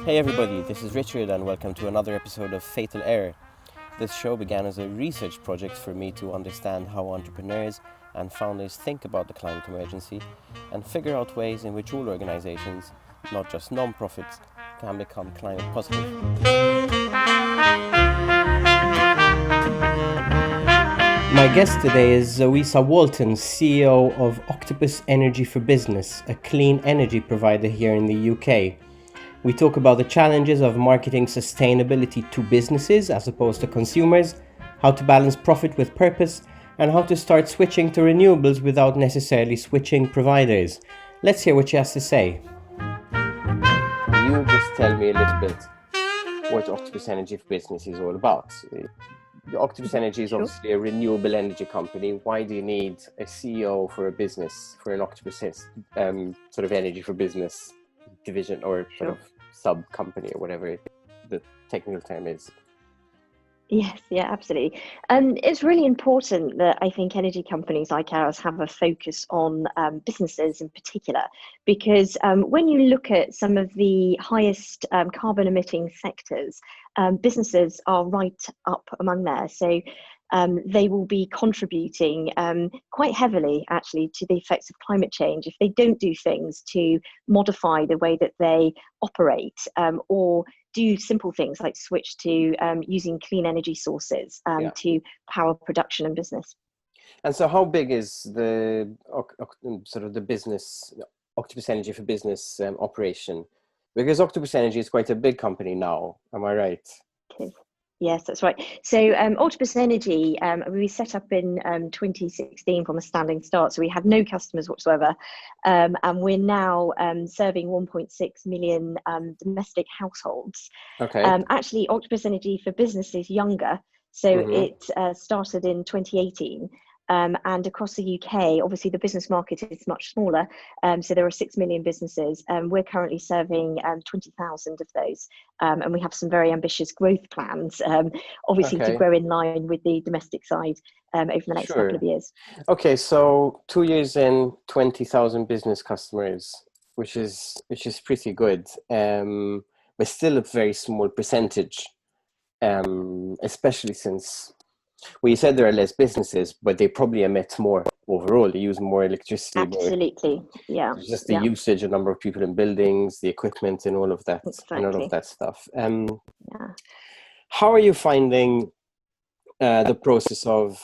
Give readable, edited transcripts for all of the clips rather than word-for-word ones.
Hey everybody, this is Richard and welcome to another episode of Fatal Error. This show began as a research project for me to understand how entrepreneurs and founders think about the climate emergency and figure out ways in which all organizations, not just non-profits, can become climate positive. My guest today is Zoisa Walton, CEO of Octopus Energy for Business, a clean energy provider here in the UK. We talk about the challenges of marketing sustainability to businesses as opposed to consumers, how to balance profit with purpose, and how to start switching to renewables without necessarily switching providers. Let's hear what she has to say. You just tell me a little bit what Octopus Energy for Business is all about. Octopus Energy is obviously a renewable energy company. Why do you need a CEO for a business, for an Octopus sort of energy for business division or sort of sub company or whatever the technical term is? Yes, yeah, absolutely. It's really important that I think energy companies like ours have a focus on businesses in particular, because when you look at some of the highest carbon emitting sectors, businesses are right up among there. So they will be contributing quite heavily actually to the effects of climate change if they don't do things to modify the way that they operate or do simple things like switch to using clean energy sources to power production and business. And so how big is the sort of the business, Octopus Energy for Business operation? Because Octopus Energy is quite a big company now, am I right? It is. Yes, that's right. So Octopus Energy, we set up in 2016 from a standing start. So we had no customers whatsoever. And we're now serving 1.6 million domestic households. Okay. Actually, Octopus Energy for Business is younger. So it started in 2018. And across the UK, obviously the business market is much smaller. So there are 6 million businesses. We're currently serving 20,000 of those. And we have some very ambitious growth plans, obviously to grow in line with the domestic side over the next couple of years. Okay, so 2 years in, 20,000 business customers, which is pretty good, but still a very small percentage, especially since, well, you said there are less businesses, but they probably emit more overall. They use more electricity. Absolutely, yeah. Just the usage, the number of people in buildings, the equipment, and all of that, and all of that stuff. How are you finding the process of,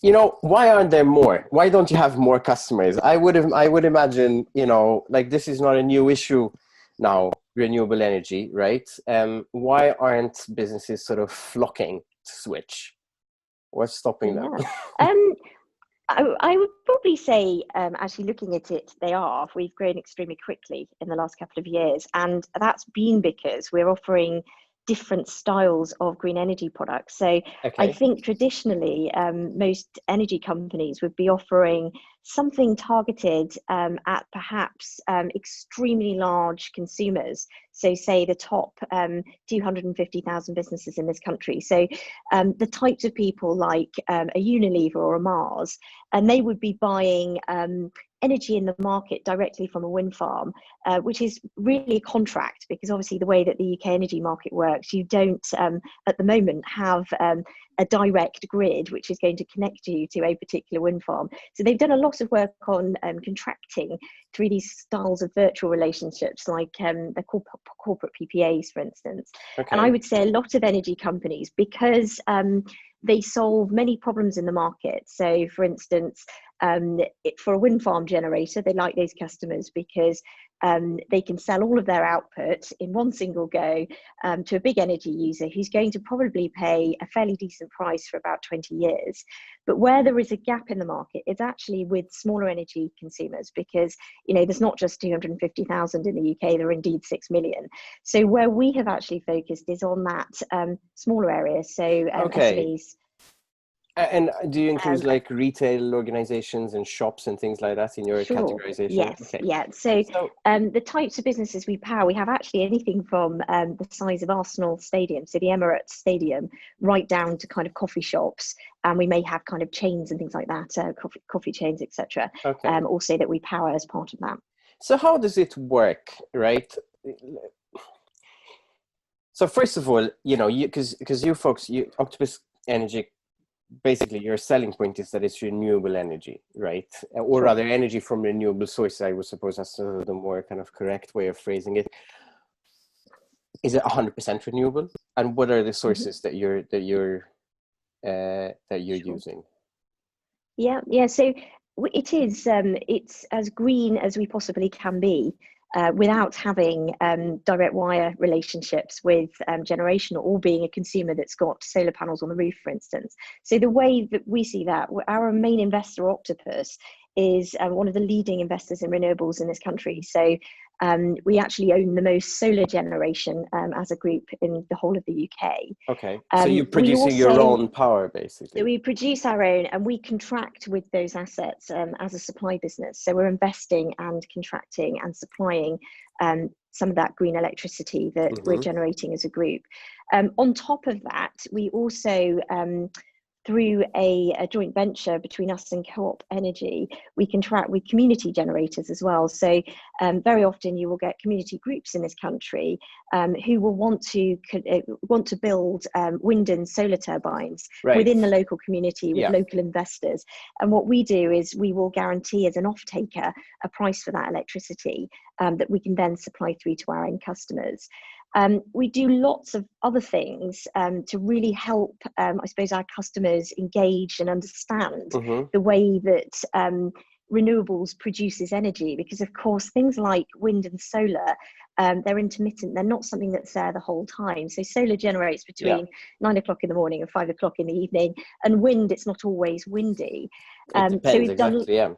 why aren't there more? Why don't you have more customers? I would imagine, like this is not a new issue now, renewable energy, right? Why aren't businesses sort of flocking to switch? What's stopping them? I would probably say, actually looking at it, they are. We've grown extremely quickly in the last couple of years. And that's been because we're offering different styles of green energy products. So I think traditionally, most energy companies would be offering something targeted at perhaps extremely large consumers. So say the top 250,000 businesses in this country. So the types of people like a Unilever or a Mars, and they would be buying energy in the market directly from a wind farm, which is really a contract, because obviously the way that the UK energy market works, you don't at the moment have a direct grid which is going to connect you to a particular wind farm. So they've done a lot of work on contracting through these styles of virtual relationships, like they're called corporate PPAs, for instance. And I would say a lot of energy companies, because they solve many problems in the market. So for instance, for a wind farm generator, they like those customers because they can sell all of their output in one single go to a big energy user who's going to probably pay a fairly decent price for about 20 years. But where there is a gap in the market, it's actually with smaller energy consumers, because there's not just 250,000 in the UK, there are indeed 6 million. So where we have actually focused is on that smaller area, so SMEs. And do you include like retail organizations and shops and things like that in your categorization? Yes, yeah. So the types of businesses we power, we have actually anything from the size of Arsenal Stadium, so the Emirates Stadium, right down to kind of coffee shops. And we may have kind of chains and things like that, coffee chains, etc. Also that we power as part of that. So how does it work, right? So first of all, because you folks, Octopus Energy, basically your selling point is that it's renewable energy, right? Or Sure. rather, energy from renewable sources. I would suppose that's the more kind of correct way of phrasing it. Is it 100% renewable? And what are the sources that you're Sure. using? Yeah. So it is. It's as green as we possibly can be, without having direct wire relationships with generation, or being a consumer that's got solar panels on the roof, for instance. So the way that we see that, our main investor, Octopus, is one of the leading investors in renewables in this country. So we actually own the most solar generation as a group in the whole of the UK. Okay, so you're We producing your also own power, basically. we produce our own, and we contract with those assets as a supply business. So we're investing and contracting and supplying some of that green electricity that we're generating as a group. On top of that, we also through a joint venture between us and Co-op Energy, we contract with community generators as well. So very often you will get community groups in this country who will want to build wind and solar turbines within the local community with local investors. And what we do is we will guarantee as an off-taker a price for that electricity that we can then supply through to our end customers. We do lots of other things to really help, I suppose, our customers engage and understand the way that renewables produces energy, because of course things like wind and solar, they're intermittent. They're not something that's there the whole time. So solar generates between 9 o'clock in the morning and 5 o'clock in the evening, and wind, it's not always windy. It depends, so we've exactly, done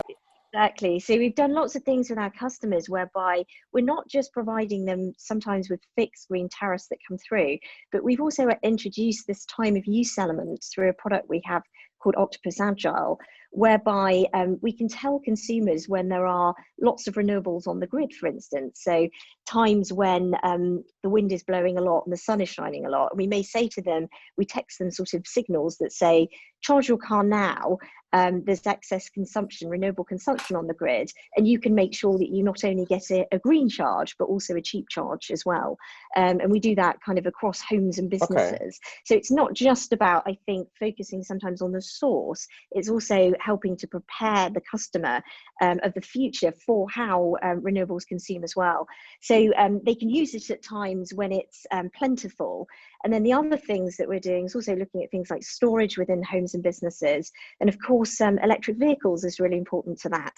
Exactly. So we've done lots of things with our customers whereby we're not just providing them sometimes with fixed green tariffs that come through, but we've also introduced this time of use element through a product we have called Octopus Agile, whereby we can tell consumers when there are lots of renewables on the grid, for instance. So times when the wind is blowing a lot and the sun is shining a lot. And we may say to them, we text them sort of signals that say, charge your car now. There's excess consumption, renewable consumption on the grid, and you can make sure that you not only get a green charge, but also a cheap charge as well. And we do that kind of across homes and businesses. So it's not just about, I think, focusing sometimes on the source, it's also helping to prepare the customer of the future for how renewables consume as well. So they can use it at times when it's plentiful. And then the other things that we're doing is also looking at things like storage within homes and businesses. And of course, electric vehicles is really important to that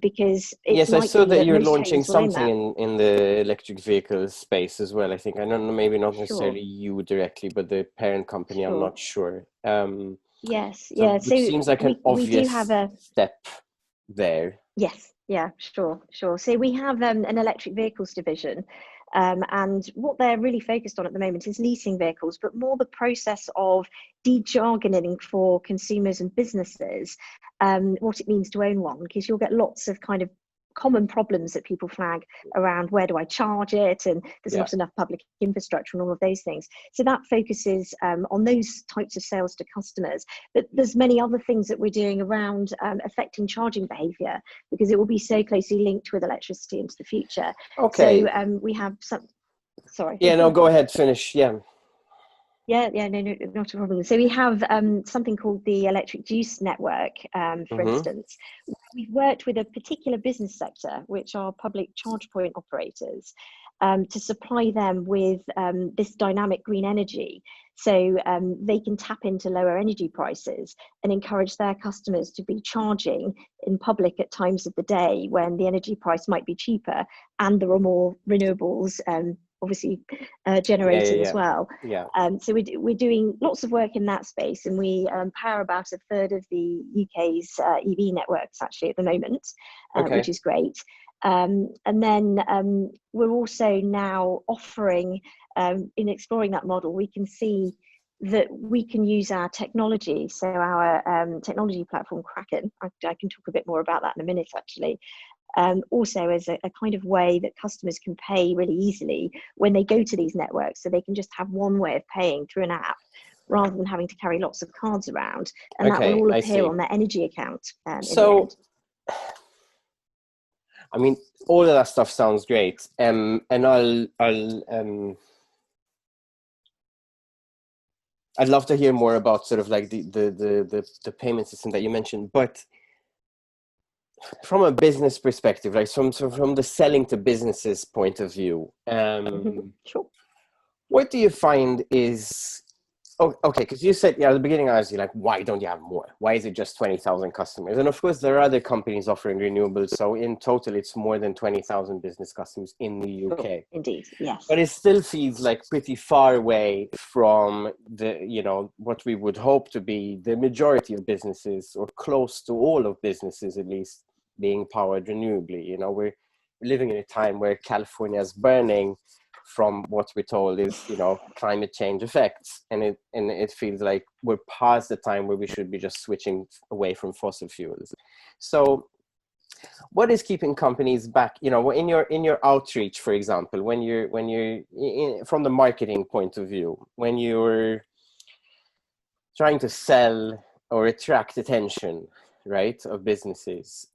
because it's I saw that you're most launching homes will own something in the electric vehicle space as well. I think, I don't know, maybe not necessarily Sure. you directly, but the parent company, I'm Sure. not sure. Yes. So Yeah. which So seems like an we do obvious have a step there. Yes, yeah, sure. So we have an electric vehicles division, and what they're really focused on at the moment is leasing vehicles, but more the process of de-jargoning for consumers and businesses what it means to own one, because you'll get lots of kind of common problems that people flag around where do I charge it, and there's not enough public infrastructure and all of those things. So that focuses on those types of sales to customers. But there's many other things that we're doing around affecting charging behaviour, because it will be so closely linked with electricity into the future. Okay. So we have some, sorry. Yeah, no, go ahead, finish, no, not a problem. So we have something called the Electric Juice Network, for instance. We've worked with a particular business sector, which are public charge point operators, to supply them with this dynamic green energy. So they can tap into lower energy prices and encourage their customers to be charging in public at times of the day when the energy price might be cheaper and there are more renewables obviously generated as well. So we're doing lots of work in that space, and we power about a third of the UK's EV networks actually at the moment, which is great. And then we're also now offering, in exploring that model, we can see that we can use our technology. So our technology platform, Kraken, I can talk a bit more about that in a minute actually, also as a kind of way that customers can pay really easily when they go to these networks. So they can just have one way of paying through an app rather than having to carry lots of cards around. And that will all appear on their energy account in the end. I mean, all of that stuff sounds great. And I'll I'd love to hear more about sort of like the payment system that you mentioned, but from a business perspective, like from the selling to businesses point of view, Sure. what do you find is okay? Because you said, yeah, at the beginning I asked you like, why don't you have more? Why is it just 20,000 customers? And of course, there are other companies offering renewables. So in total, it's more than 20,000 business customers in the UK. Sure. Indeed, yes. But it still feels like pretty far away from what we would hope to be the majority of businesses, or close to all of businesses at least, being powered renewably. We're living in a time where California is burning from what we're told is, climate change effects. And it feels like we're past the time where we should be just switching away from fossil fuels. So what is keeping companies back? In your outreach, for example, when you're from the marketing point of view, when you're trying to sell or attract attention, right, of businesses,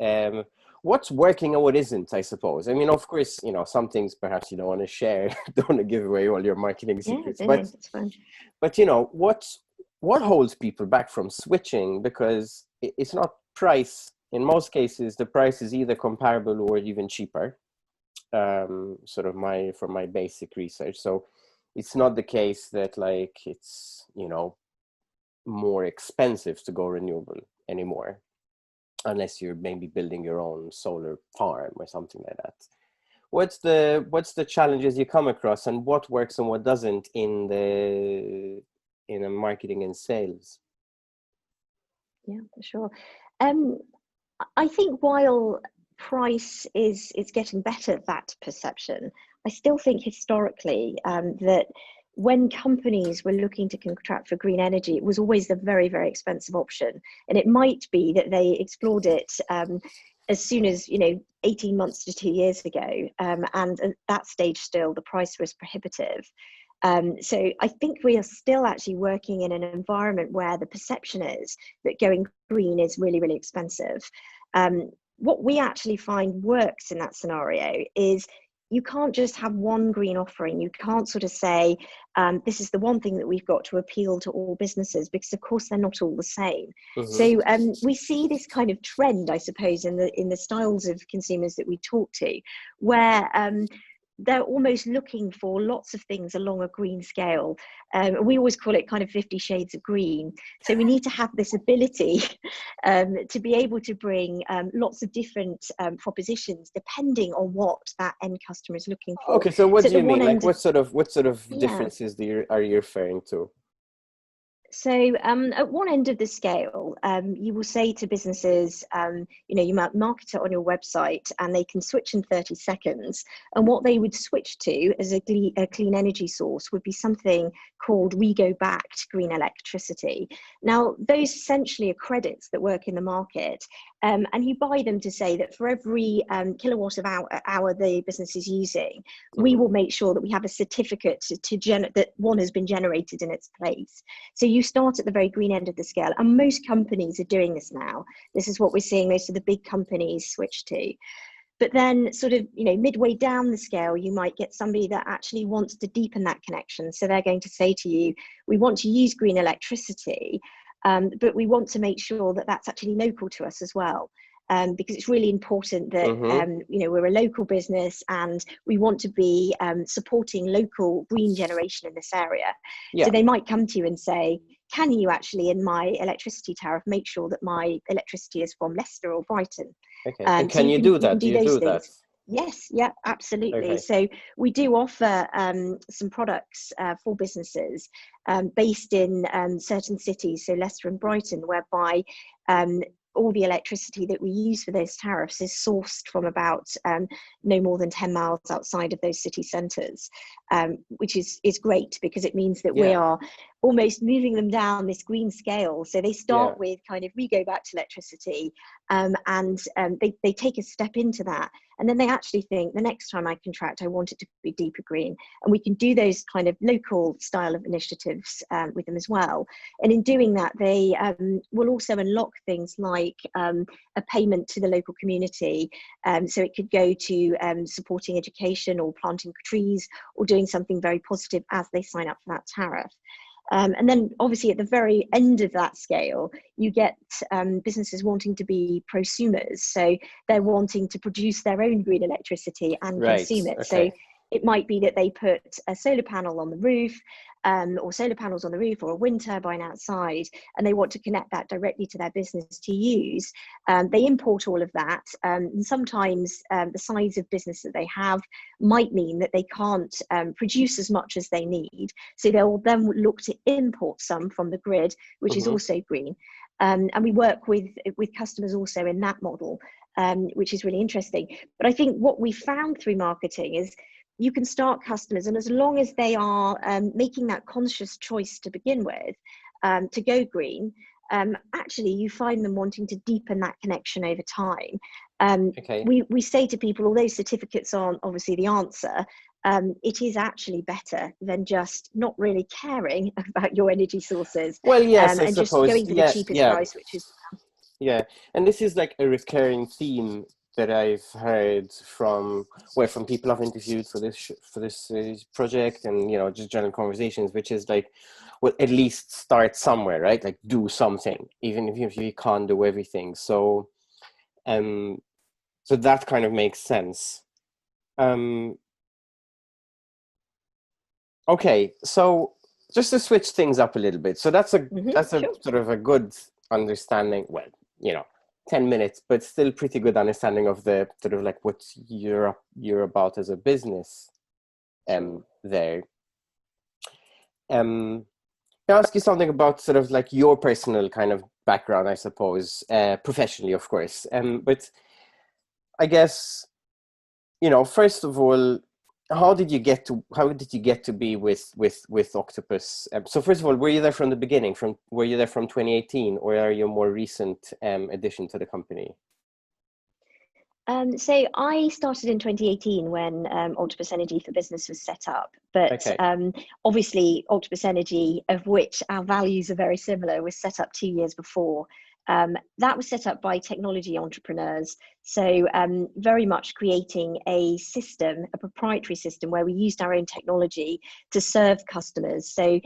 what's working and what isn't, I suppose. I mean, of course, some things perhaps you don't want to share, don't want to give away all your marketing secrets, it's fun. But what holds people back from switching? Because it's not price. In most cases, the price is either comparable or even cheaper, from my basic research. So it's not the case that like it's, more expensive to go renewable anymore, unless you're maybe building your own solar farm or something like that. What's the challenges you come across, and what works and what doesn't in a marketing and sales? Yeah, for sure. I think while price is getting better at that perception, I still think historically that when companies were looking to contract for green energy, it was always the very, very expensive option. And it might be that they explored it as soon as 18 months to 2 years ago, and at that stage still the price was prohibitive. So I think we are still actually working in an environment where the perception is that going green is really, really expensive. What we actually find works in that scenario is you can't just have one green offering. You can't sort of say, this is the one thing that we've got to appeal to all businesses, because of course they're not all the same. Mm-hmm. So we see this kind of trend, I suppose, in the styles of consumers that we talk to, where they're almost looking for lots of things along a green scale. We always call it kind of 50 shades of green. So we need to have this ability to be able to bring lots of different propositions depending on what that end customer is looking for. Okay, so what do you mean? Like what sort of differences are you referring to? So at one end of the scale, you will say to businesses, you might market it on your website and they can switch in 30 seconds. And what they would switch to as a clean energy source would be something called REGO-backed green electricity. Now, those essentially are credits that work in the market. And you buy them to say that for every kilowatt of hour the business is using, we will make sure that we have a certificate that one has been generated in its place. So you start at the very green end of the scale, and most companies are doing this now. This is what we're seeing most of the big companies switch to. But then sort of, midway down the scale, you might get somebody that actually wants to deepen that connection. So they're going to say to you, we want to use green electricity, but we want to make sure that that's actually local to us as well. Because it's really important that, we're a local business and we want to be supporting local green generation in this area. Yeah. So they might come to you and say, can you actually, in my electricity tariff, make sure that my electricity is from Leicester or Brighton? Okay. And can you do that? Do you do that? Yes, yeah, absolutely. Okay. So we do offer some products for businesses based in certain cities, so Leicester and Brighton, whereby all the electricity that we use for those tariffs is sourced from about no more than 10 miles outside of those city centres, which is great, because it means that we are almost moving them down this green scale. So they start with kind of REGO-backed electricity, and they take a step into that. And then they actually think, the next time I contract, I want it to be deeper green. And we can do those kind of local style of initiatives with them as well. And in doing that, they will also unlock things like a payment to the local community. So it could go to supporting education or planting trees or doing something very positive as they sign up for that tariff. And then obviously at the very end of that scale, you get businesses wanting to be prosumers. So they're wanting to produce their own green electricity and consume it. Okay. So it might be that they put a solar panel on the roof, or solar panels on the roof, or a wind turbine outside, and they want to connect that directly to their business to use. They import all of that, and sometimes the size of business that they have might mean that they can't produce as much as they need, so they'll then look to import some from the grid, which is also green. And we work with customers also in that model, which is really interesting. But I think what we found through marketing is you can start customers, and as long as they are making that conscious choice to begin with, to go green, actually you find them wanting to deepen that connection over time. We say to people, although certificates aren't obviously the answer, it is actually better than just not really caring about your energy sources. Well, yes, I and suppose. just going for the cheapest price, which is and this is like a recurring theme that I've heard from people I've interviewed for this project, and just general conversations, which is like, well, at least start somewhere, right? Like do something, even if you can't do everything. So that kind of makes sense. Okay, so just to switch things up a little bit, so that's a sort of a good understanding. Well, 10 minutes, but still pretty good understanding of the sort of like what you're about as a business there. Can I ask you something about sort of like your personal kind of background, I suppose, professionally, of course. But I guess, first of all, how did you get to be with Octopus? So first of all, were you there from the beginning? Were you there from 2018, or are you a more recent addition to the company? So I started in 2018 when Octopus Energy for Business was set up. But obviously, Octopus Energy, of which our values are very similar, was set up 2 years before. That was set up by technology entrepreneurs. So very much creating a system, a proprietary system, where we used our own technology to serve customers. So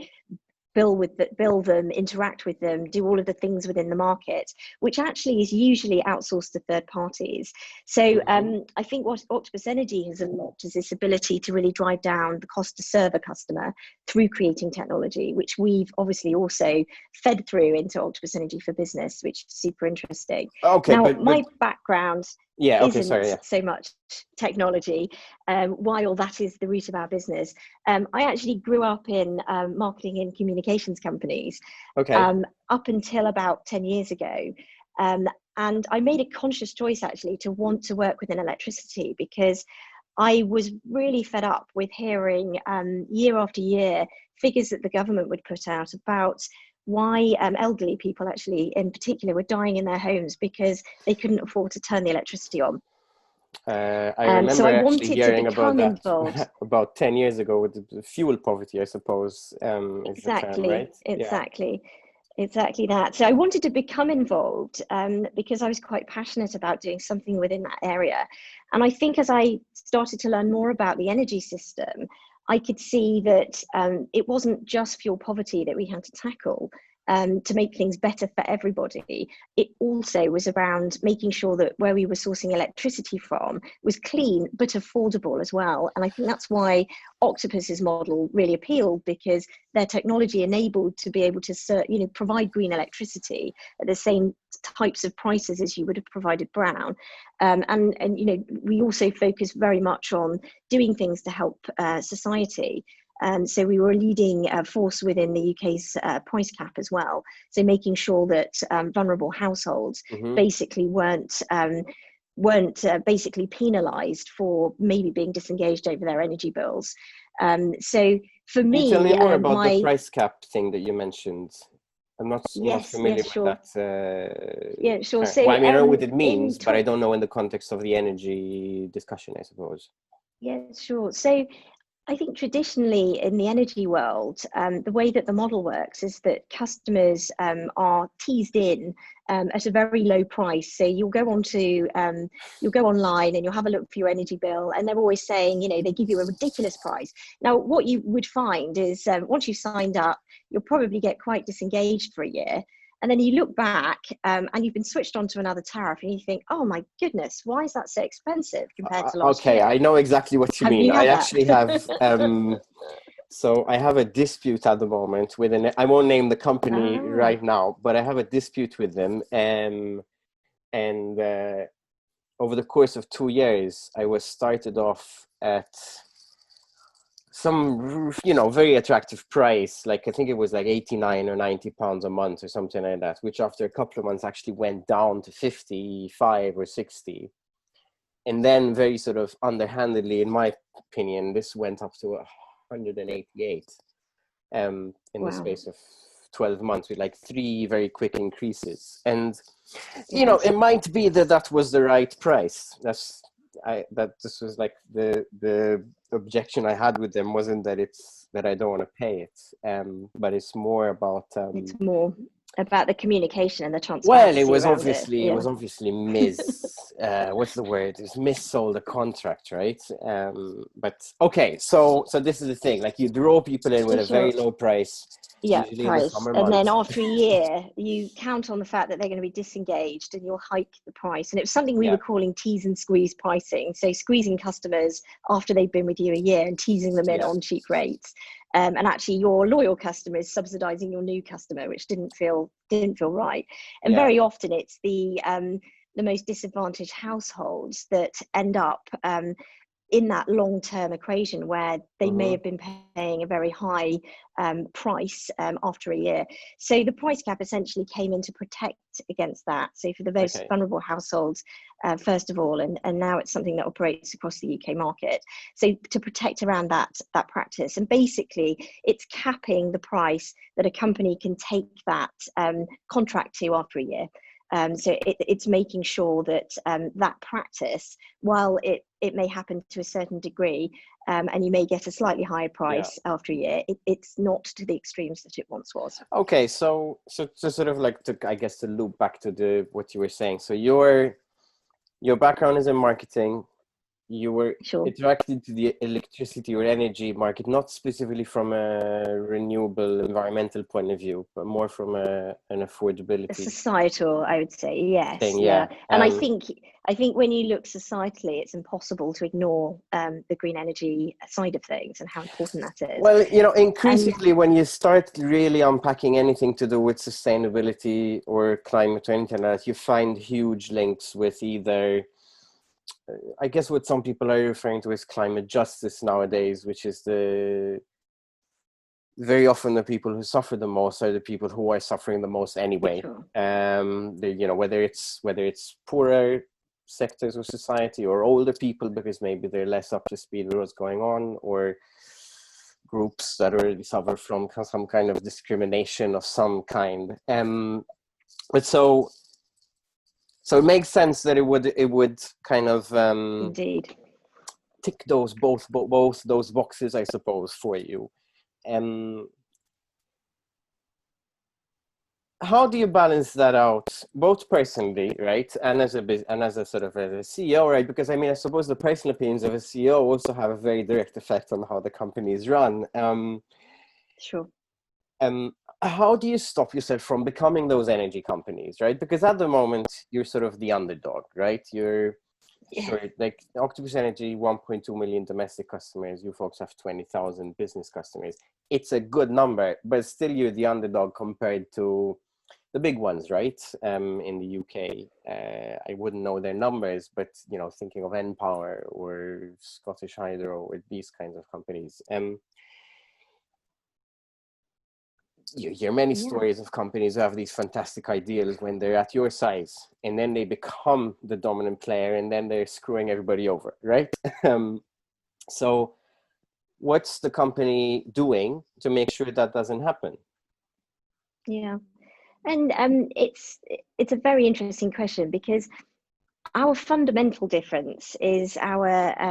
build them, interact with them, do all of the things within the market, which actually is usually outsourced to third parties. So I think what Octopus Energy has unlocked is this ability to really drive down the cost to serve a customer through creating technology, which we've obviously also fed through into Octopus Energy for Business, which is super interesting. Okay, now, my background isn't so much technology, while that is the root of our business. I actually grew up in marketing and communications companies up until about 10 years ago. And I made a conscious choice actually to want to work within electricity, because I was really fed up with hearing year after year figures that the government would put out about why elderly people actually in particular were dying in their homes because they couldn't afford to turn the electricity on. I remember so I actually wanted hearing to become about that involved. about 10 years ago with the fuel poverty, I suppose. Exactly, right? Exactly that. So I wanted to become involved because I was quite passionate about doing something within that area. And I think as I started to learn more about the energy system, I could see that it wasn't just fuel poverty that we had to tackle to make things better for everybody. It also was around making sure that where we were sourcing electricity from was clean but affordable as well. And I think that's why Octopus's model really appealed, because their technology enabled to be able to provide green electricity at the same types of prices as you would have provided brown. And we also focus very much on doing things to help society. So we were a leading force within the UK's price cap as well. So making sure that vulnerable households basically weren't basically penalised for maybe being disengaged over their energy bills. So for me, can you tell me more about the price cap thing that you mentioned? I'm not familiar with that. Yeah, sure. So, I know what it means, but I don't know in the context of the energy discussion, I suppose. Yeah, sure. So I think traditionally in the energy world, the way that the model works is that customers are teased in at a very low price. So you'll go online and you'll have a look for your energy bill, and they're always saying, they give you a ridiculous price. Now, what you would find is once you've signed up, you'll probably get quite disengaged for a year. And then you look back and you've been switched on to another tariff and you think, oh my goodness, why is that so expensive compared to last Okay, year? I know exactly what you Have mean. you I had that? actually have. So I have a dispute at the moment with I won't name the company Ah, right now, but I have a dispute with them. And over the course of 2 years, I was started off at some, very attractive price. Like I think it was like 89 or 90 pounds a month or something like that, which after a couple of months actually went down to 55 or 60. And then very sort of underhandedly, in my opinion, this went up to 188 in the wow. space of 12 months with like 3 very quick increases. And, Yes. it might be that that was the right price. That this was like the objection I had with them wasn't that it's that I don't want to pay it, but it's more about It's more about the communication and the well, transparency around it. it Yeah. was obviously what's the word? It's missold a contract, right? But okay, so this is the thing. Like you draw people in with For a very sure. low price, Yeah, usually in the price. summer And then months. after a year, you count on the fact that they're going to be disengaged and you'll hike the price. And it was something we Yeah. were calling tease and squeeze pricing. So squeezing customers after they've been with you a year and teasing them in Yeah. on cheap rates. And actually your loyal customer is subsidizing your new customer, which didn't feel right. And Yeah. very often it's the most disadvantaged households that end up in that long-term equation where they may Mm-hmm. have been paying a very high price after a year. So the price cap essentially came in to protect against that. So for the most Okay. vulnerable households, first of all, and now it's something that operates across the UK market. So to protect around that practice, and basically it's capping the price that a company can take that contract to after a year. So it's making sure that that practice, while it may happen to a certain degree, and you may get a slightly higher Yeah. price after a year, it's not to the extremes that it once was. Okay. So sort of like I guess to loop back to what you were saying. So your background is in marketing. You were Sure. attracted to the electricity or energy market, not specifically from a renewable environmental point of view, but more from an affordability Societal, I would say, yes, thing. yeah. Yeah. And I think when you look societally, it's impossible to ignore the green energy side of things and how important that is. Well, And increasingly when you start really unpacking anything to do with sustainability or climate or anything like that, you find huge links with either, I guess what some people are referring to as climate justice nowadays, which is very often the people who suffer the most are the people who are suffering the most anyway. sure. Whether it's poorer sectors of society or older people because maybe they're less up to speed with what's going on, or groups that already suffer from some kind of discrimination of some kind. But so it makes sense that it would kind of Indeed. tick those both those boxes, I suppose, for you. How do you balance that out, both personally, right, and as a sort of a CEO, right? Because I mean, I suppose the personal opinions of a CEO also have a very direct effect on how the company is run. Sure. How do you stop yourself from becoming those energy companies, right? Because at the moment you're sort of the underdog, right? You're Yeah. sure, like Octopus Energy, 1.2 million domestic customers. You folks have 20,000 business customers. It's a good number, but still you're the underdog compared to the big ones, right? In the UK, I wouldn't know their numbers, but thinking of npower or Scottish Hydro or these kinds of companies, you hear many Yeah. stories of companies who have these fantastic ideas when they're at your size, and then they become the dominant player, and then they're screwing everybody over, right? So, what's the company doing to make sure that doesn't happen? Yeah. And it's a very interesting question because Our fundamental difference is our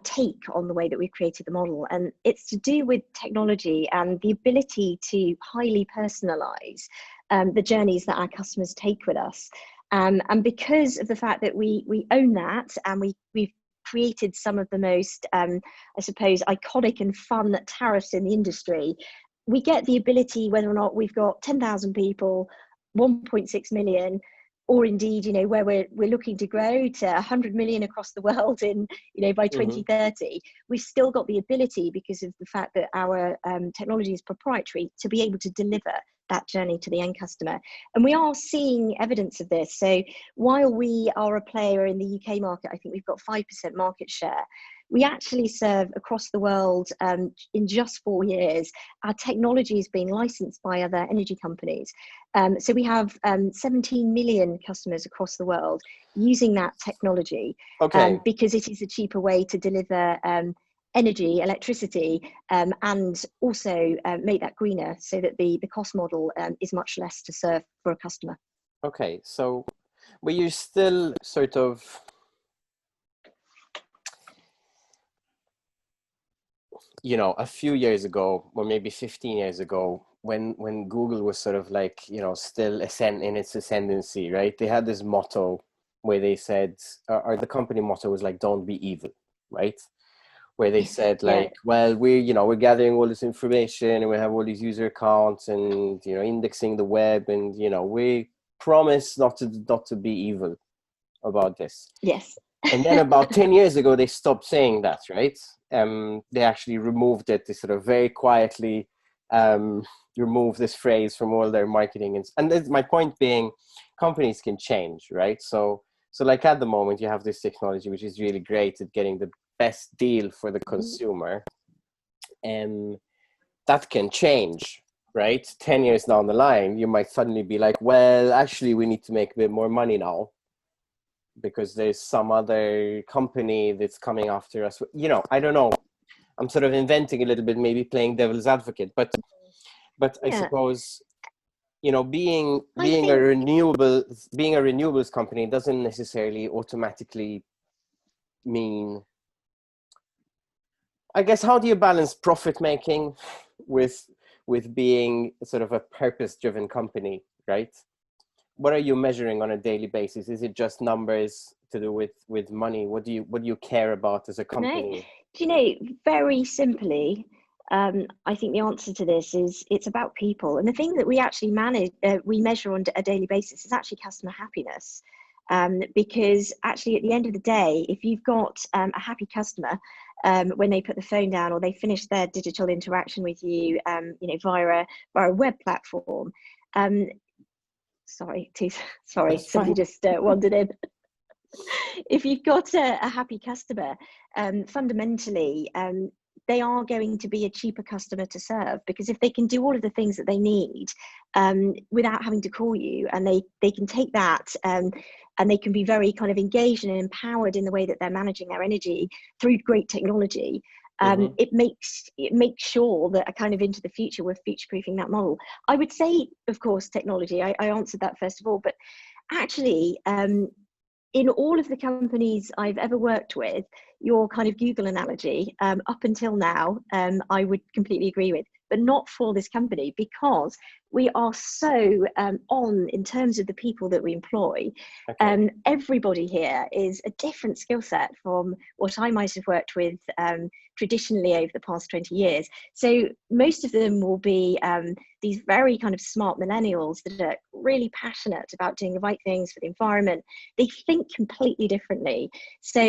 take on the way that we've created the model, and it's to do with technology and the ability to highly personalize the journeys that our customers take with us. And because of the fact that we own that, and we've created some of the most, I suppose, iconic and fun tariffs in the industry, we get the ability, whether or not we've got 10,000 people, 1.6 million, or indeed, where we're looking to grow to 100 million across the world in, by 2030, we've still got the ability, because of the fact that our technology is proprietary, to be able to deliver that journey to the end customer. And we are seeing evidence of this. So while we are a player in the UK market, I think we've got 5% market share. We actually serve across the world in just 4 years. Our technology is being licensed by other energy companies. So we have 17 million customers across the world using that technology, because it is a cheaper way to deliver energy, electricity, and also make that greener, so that the cost model is much less to serve for a customer. Okay, so but you're still sort of, a few years ago, or maybe 15 years ago, when Google was sort of like, still in its ascendancy, right? They had this motto where they said, or the company motto was like, "Don't be evil," right? Where they said like, well, we're gathering all this information, and we have all these user accounts, and indexing the web, and we promise not to be evil about this. Yes. And then about 10 years ago, they stopped saying that, right? They actually removed it. They sort of very quietly removed this phrase from all their marketing. And my point being, companies can change, right? So like at the moment, you have this technology, which is really great at getting the best deal for the consumer. And that can change, right? 10 years down the line, you might suddenly be like, well, actually, we need to make a bit more money now, because there's some other company that's coming after us. I don't know. I'm sort of inventing a little bit, maybe playing devil's advocate, but I suppose, being a renewables company doesn't necessarily automatically mean, I guess, how do you balance profit making with being sort of a purpose-driven company, right? What are you measuring on a daily basis? Is it just numbers to do with money? What do you care about as a company? No, very simply, I think the answer to this is it's about people. And the thing that we actually we measure on a daily basis is actually customer happiness. Because actually, at the end of the day, if you've got a happy customer, when they put the phone down or they finish their digital interaction with you, via a web platform. Sorry, Tease. Sorry, somebody just wandered in. If you've got a happy customer, fundamentally, they are going to be a cheaper customer to serve, because if they can do all of the things that they need without having to call you, and they can take that and they can be very kind of engaged and empowered in the way that they're managing their energy through great technology, it makes sure that kind of into the future we're future-proofing that model. I would say, of course, technology. I answered that first of all, but actually, in all of the companies I've ever worked with, your kind of Google analogy, up until now, I would completely agree with, but not for this company, because we are so on in terms of the people that we employ. Everybody here is a different skill set from what I might have worked with traditionally over the past 20 years. So most of them will be these very kind of smart millennials that are really passionate about doing the right things for the environment. They think completely differently. So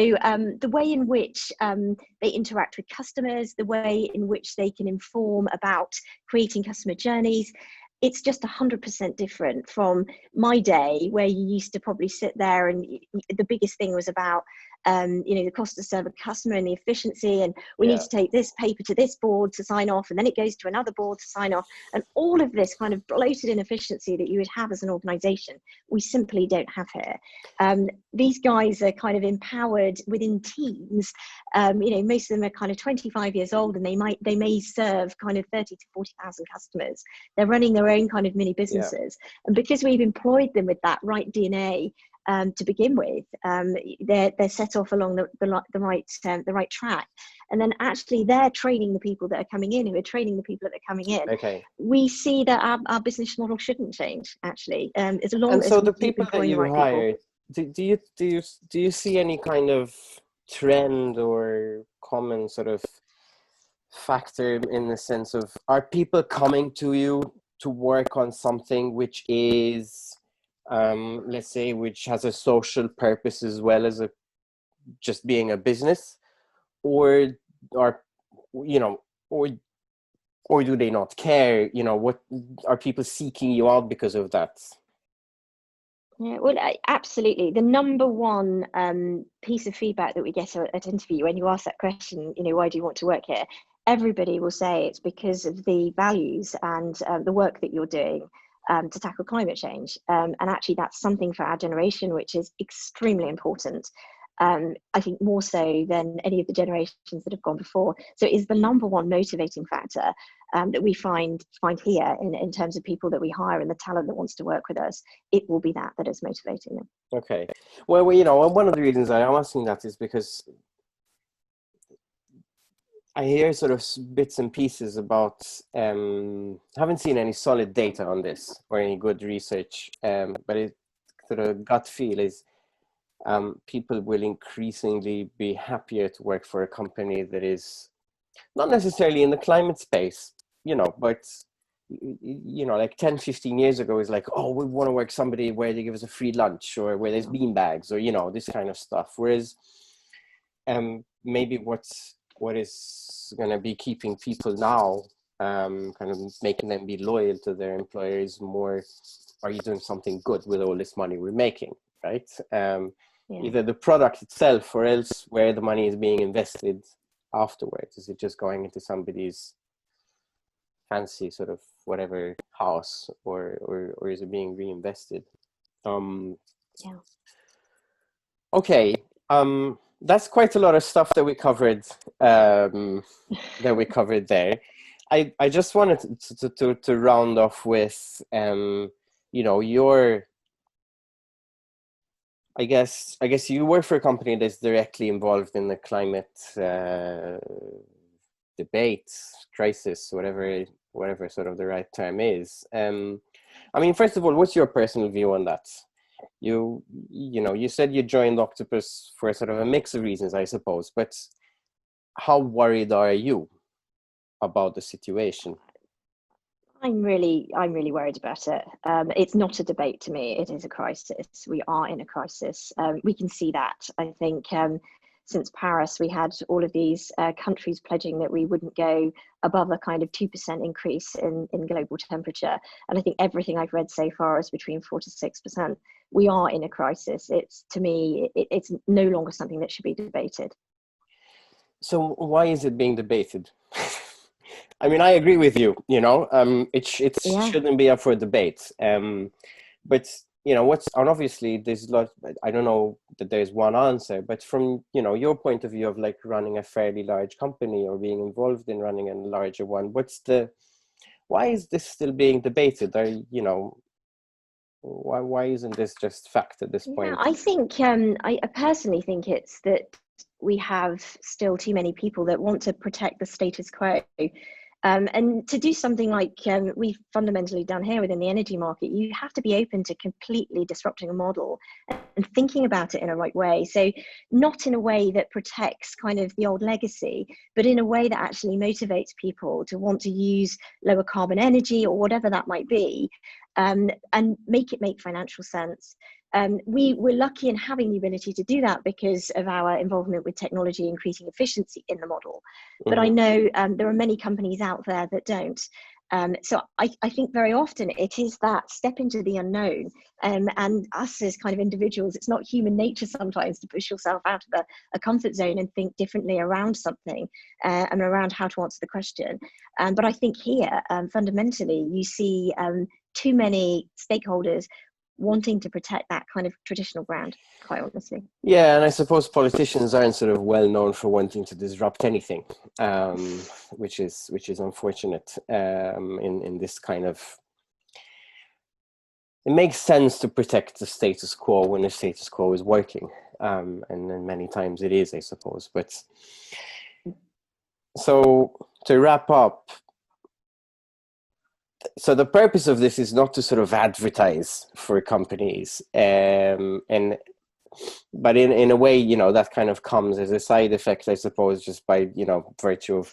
the way in which they interact with customers, the way in which they can inform about creating customer journeys, it's just 100% different from my day, where you used to probably sit there and the biggest thing was about the cost to serve a customer and the efficiency, and we need to take this paper to this board to sign off, and then it goes to another board to sign off, and all of this kind of bloated inefficiency that you would have as an organization, we simply don't have here. These guys are kind of empowered within teams. Most of them are kind of 25 years old, and they may serve kind of 30 to 40,000 customers. They're running their own kind of mini businesses, and because we've employed them with that right DNA, to begin with. They're set off along the right track, and then actually they're training the people that are coming in, who are training the people that are coming in. Okay. We see that our business model shouldn't change, actually, as long And as so we the keep people that employing the you right people. hire, do you see any kind of trend or common sort of factor in the sense of, are people coming to you to work on something which is, let's say, which has a social purpose as well as just being a business, or are, you know, or do they not care? You know, what are people seeking you out because of that? Yeah, well, absolutely. The number one piece of feedback that we get at interview, when you ask that question, why do you want to work here? Everybody will say it's because of the values and the work that you're doing to tackle climate change. And actually, that's something for our generation, which is extremely important. I think more so than any of the generations that have gone before. So it is the number one motivating factor that we find here in terms of people that we hire and the talent that wants to work with us. It will be that is motivating them. Okay. Well, one of the reasons I'm asking that is because I hear sort of bits and pieces about, haven't seen any solid data on this or any good research, but it sort of gut feel is people will increasingly be happier to work for a company that is not necessarily in the climate space, but like 10, 15 years ago is like, oh, we want to work somebody where they give us a free lunch or where there's bean bags or, this kind of stuff. Whereas maybe what is going to be keeping people now, kind of making them be loyal to their employers more, are you doing something good with all this money we're making, right? Either the product itself or else where the money is being invested afterwards. Is it just going into somebody's fancy sort of whatever house, or is it being reinvested? Okay, that's quite a lot of stuff that we covered. There. I just wanted to round off with your. I guess you work for a company that's directly involved in the climate debate, crisis, whatever sort of the right term is. I mean, first of all, what's your personal view on that? You said you joined Octopus for sort of a mix of reasons, I suppose, but how worried are you about the situation? I'm really worried about it. It's not a debate to me. It is a crisis. We are in a crisis. We can see that. I think since Paris, we had all of these countries pledging that we wouldn't go above a kind of 2% increase in global temperature. And I think everything I've read so far is between 4 to 6%. We are in a crisis. To me, it's no longer something that should be debated. So why is it being debated? I mean, I agree with you. It shouldn't be up for debate. But and obviously there's a lot. I don't know that there's one answer, but from your point of view of like running a fairly large company or being involved in running a larger one, why is this still being debated? Why isn't this just fact at this point? I think I personally think it's that we have still too many people that want to protect the status quo. And to do something like we've fundamentally done here within the energy market, you have to be open to completely disrupting a model and thinking about it in a right way. So not in a way that protects kind of the old legacy, but in a way that actually motivates people to want to use lower carbon energy or whatever that might be, and make it make financial sense. We're lucky in having the ability to do that because of our involvement with technology, increasing efficiency in the model. But I know there are many companies out there that don't. So I think very often it is that step into the unknown, and us as kind of individuals, it's not human nature sometimes to push yourself out of a comfort zone and think differently around something and around how to answer the question. But I think here, fundamentally, you see too many stakeholders wanting to protect that kind of traditional ground, quite honestly. Yeah, and I suppose politicians aren't sort of well known for wanting to disrupt anything, which is unfortunate in this kind of it makes sense to protect the status quo when the status quo is working. And then many times it is, I suppose. But so to wrap up, so the purpose of this is not to sort of advertise for companies, but in a way, you know, that kind of comes as a side effect, I suppose, just by, you know, virtue of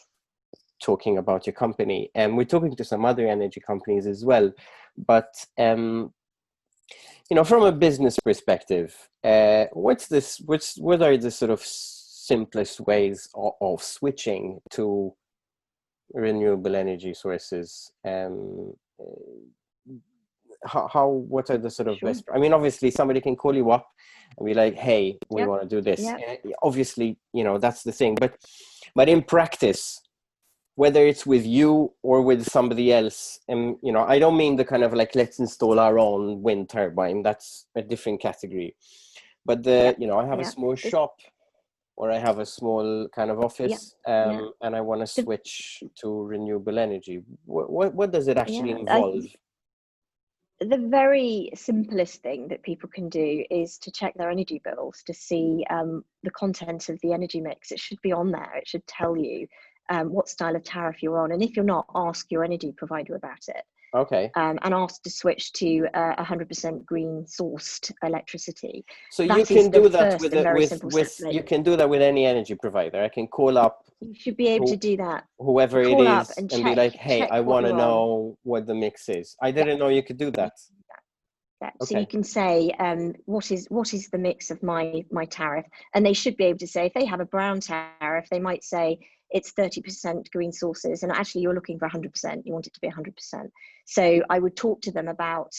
talking about your company. And we're talking to some other energy companies as well. But you know, from a business perspective, what are the sort of simplest ways of switching to renewable energy sources? What are the sort of best? I mean, obviously, somebody can call you up and be like, "Hey, we want to do this." Obviously, you know, that's the thing. But in practice, whether it's with you or with somebody else, and you know, I don't mean the kind of like, let's install our own wind turbine. That's a different category. But you know, I have a small shop, or I have a small kind of office, and I want to switch to renewable energy. What does it actually involve? The very simplest thing that people can do is to check their energy bills to see the content of the energy mix. It should be on there. It should tell you what style of tariff you're on. And if you're not, ask your energy provider about it. Okay. And ask to switch to 100% green sourced electricity. So you can do that you can do that with any energy provider. I can call up. You should be able to do that. Whoever it is, and be like, "Hey, I want to know what the mix is." I didn't know you could do that. Yeah. Okay. So you can say, what is the mix of my tariff? And they should be able to say, if they have a brown tariff, they might say it's 30% green sources, and actually you're looking for 100%. You want it to be 100%. So I would talk to them about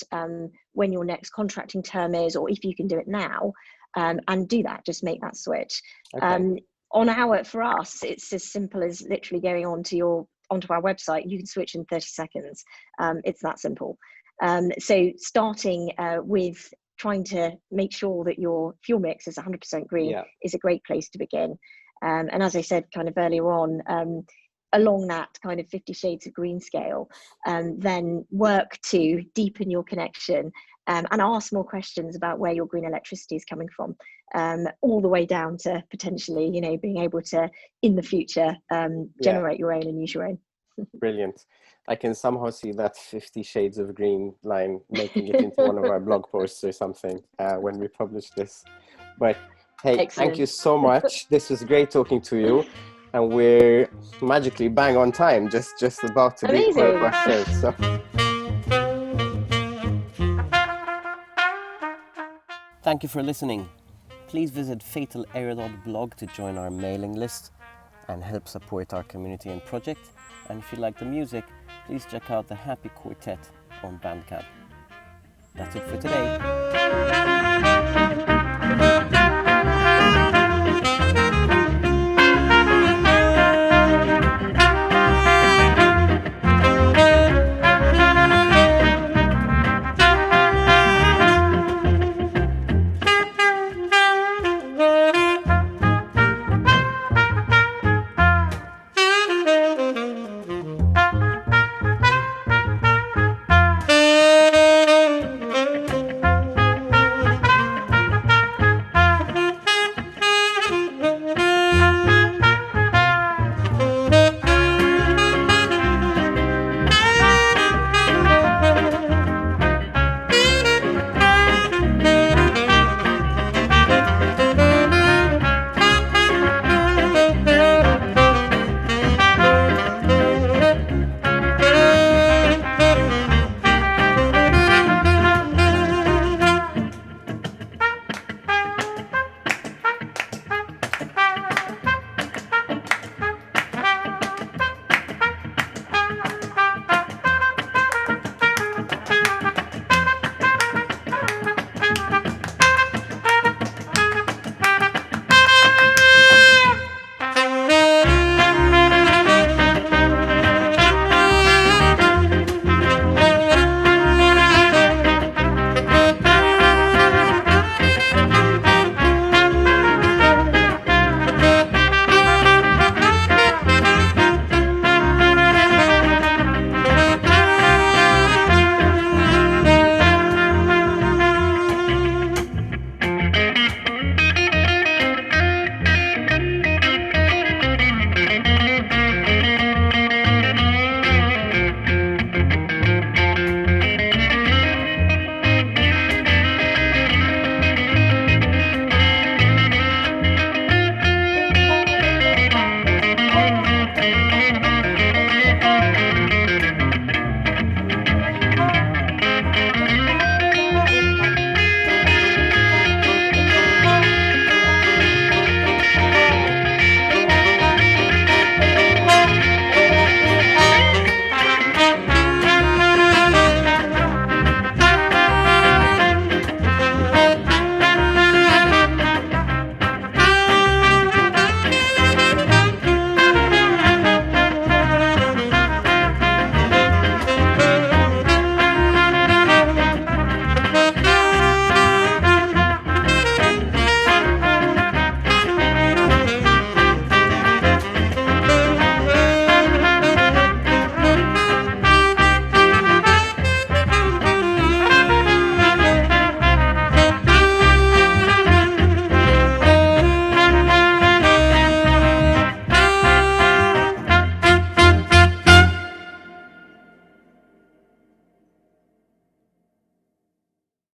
when your next contracting term is, or if you can do it now, and do that. Just make that switch. Okay. For us, it's as simple as literally going onto our website. You can switch in 30 seconds. It's that simple. So starting with trying to make sure that your fuel mix is 100% green is a great place to begin. And as I said kind of earlier on, along that kind of 50 shades of green scale, then work to deepen your connection and ask more questions about where your green electricity is coming from, all the way down to potentially, you know, being able to, in the future, generate your own and use your own. Brilliant. I can somehow see that 50 shades of green line, making it into one of our blog posts or something when we publish this. But hey, excellent. Thank you so much. This was great talking to you. And we're magically bang on time, just about to be for questions. So. Thank you for listening. Please visit fatal.blog to join our mailing list and help support our community and project. And if you like the music, please check out the Happy Quartet on Bandcamp. That's it for today.